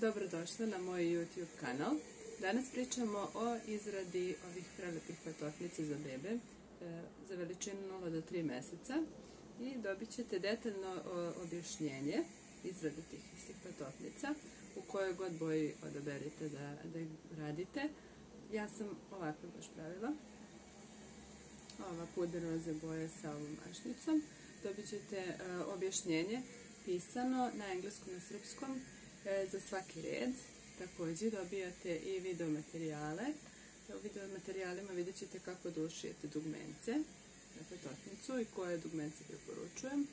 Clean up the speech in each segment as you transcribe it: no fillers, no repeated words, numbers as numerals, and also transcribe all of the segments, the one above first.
Dobrodošli na moj YouTube kanal. Danas pričamo o izradi ovih prelepih patofnica za bebe za veličinu 0 do 3 meseca i dobit ćete detaljno objašnjenje izrade tih istih patofnica u kojoj god boji odaberete da ih radite. Ja sam ovako baš pravila. Ova puder roze boje sa ovom mašnicom. Dobit ćete objašnjenje pisano na engleskom i na srpskom za svaki red. Također dobijate i video materijale. U video materijalima vidjet ćete kako da ušijete dugmence na patofnicu i koje dugmence preporučujem.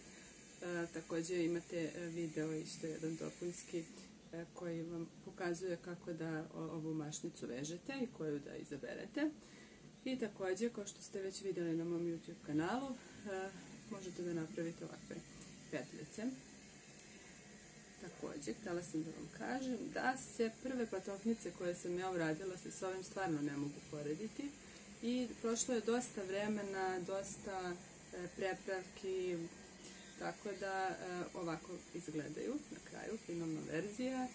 Također imate video isto jedan dopunski koji vam pokazuje kako da ovu mašnicu vežete i koju da izaberete. I također, kao što ste već vidjeli na mom YouTube kanalu, možete da napravite ovakve petljice. Također, htjela sam da vam kažem da se prve patofnice koje sam ja uradila se s ovim stvarno ne mogu porediti i prošlo je dosta vremena, dosta prepravki, tako da ovako izgledaju na kraju, finalna verzija,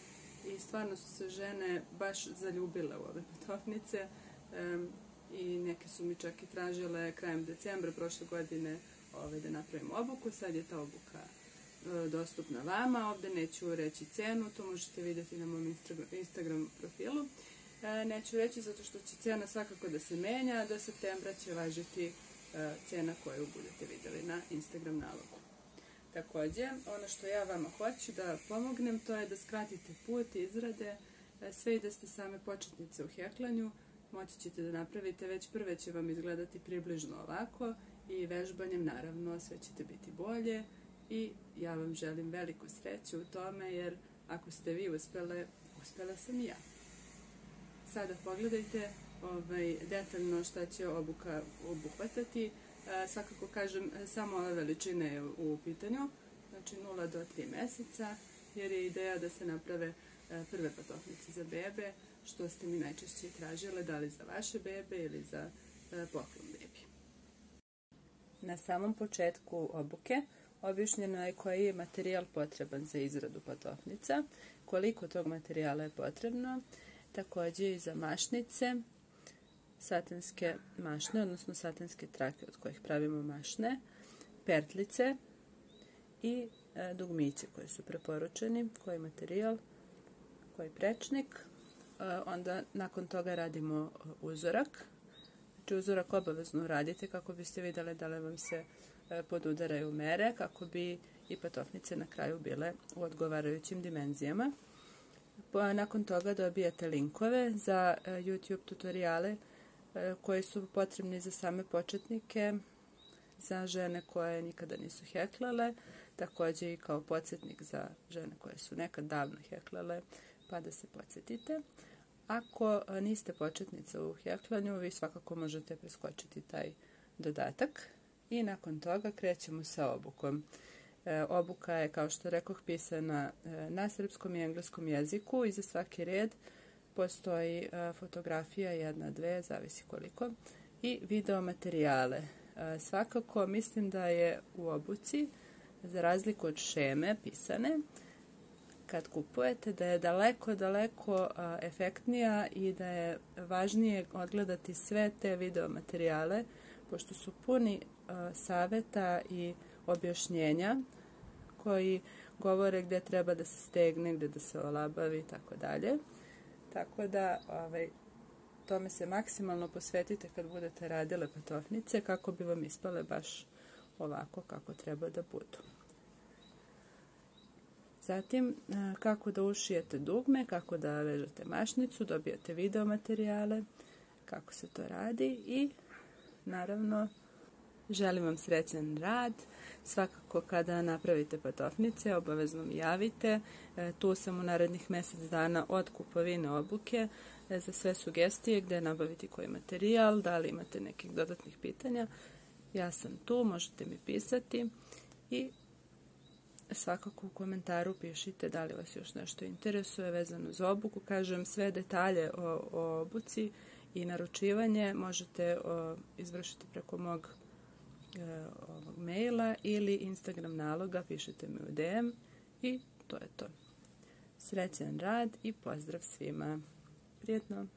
i stvarno su se žene baš zaljubile u ove patofnice i neke su mi čak i tražile krajem decembra prošle godine da napravim obuku. Sad je ta obuka dostupna vama. Ovdje neću reći cenu, to možete vidjeti na mom Instagram profilu. Neću reći zato što će cena svakako da se menja, do septembra će važiti cena koju budete vidjeli na Instagram nalogu. Također, ono što ja vama hoću da pomognem, to je da skratite put izrade, sve i da ste same početnice u heklanju, moći ćete da napravite, već prve će vam izgledati približno ovako i vežbanjem naravno sve ćete biti bolje. I ja vam želim veliku sreću u tome, jer ako ste vi uspjele, uspjela sam i ja. Sada pogledajte detaljno šta će obuka obuhvatati. Svakako kažem, samo ove veličine je u pitanju, znači 0 do 3 meseca, jer je ideja da se naprave prve patofnice za bebe, što ste mi najčešće tražile, da li za vaše bebe ili za poklon bebi. Na samom početku obuke objašnjeno je koji je materijal potreban za izradu patofnica, koliko tog materijala je potrebno, također i za mašnice, satinske mašne, odnosno satinske trake od kojih pravimo mašne, pertlice i dugmiće koji su preporučeni, koji materijal, koji prečnik. Onda nakon toga radimo uzorak. Znači uzorak obavezno radite kako biste vidjeli da li vam se podudaraju mere, kako bi i patofnice na kraju bile u odgovarajućim dimenzijama. Nakon toga dobijate linkove za YouTube tutoriale koji su potrebni za same početnike, za žene koje nikada nisu heklale, također i kao podsjetnik za žene koje su nekad davno heklale, pa da se podsjetite. Ako niste početnica u heklanju, vi svakako možete preskočiti taj dodatak. I nakon toga krećemo sa obukom. Obuka je, kao što rekoh, pisana na srpskom i engleskom jeziku i za svaki red postoji fotografija, 1, 2, zavisi koliko, i video materijale. Svakako mislim da je u obuci, za razliku od šeme pisane, kad kupujete, da je daleko efektnija i da je važnije odgledati sve te video materijale, pošto su puni savjeta i objašnjenja koji govore gdje treba da se stegne, gdje da se olabavi i tako dalje. Tako da tome se maksimalno posvetite kad budete radile patofnice kako bi vam ispale baš ovako kako treba da budu. Zatim, kako da ušijete dugme, kako da vežete mašnicu, dobijate video materijale, kako se to radi i naravno želim vam srećan rad. Svakako kada napravite patofnice, obavezno mi javite. Tu sam u narednih mjesec dana od kupovine obuke za sve sugestije gdje nabaviti koji materijal, da li imate nekih dodatnih pitanja. Ja sam tu, možete mi pisati i svakako u komentaru pišite da li vas još nešto interesuje vezano za obuku. Kažem, sve detalje o obuci i naručivanje možete izvršiti preko mog maila ili Instagram naloga, pišite mi u DM i to je to. Srećan rad i pozdrav svima. Prijetno!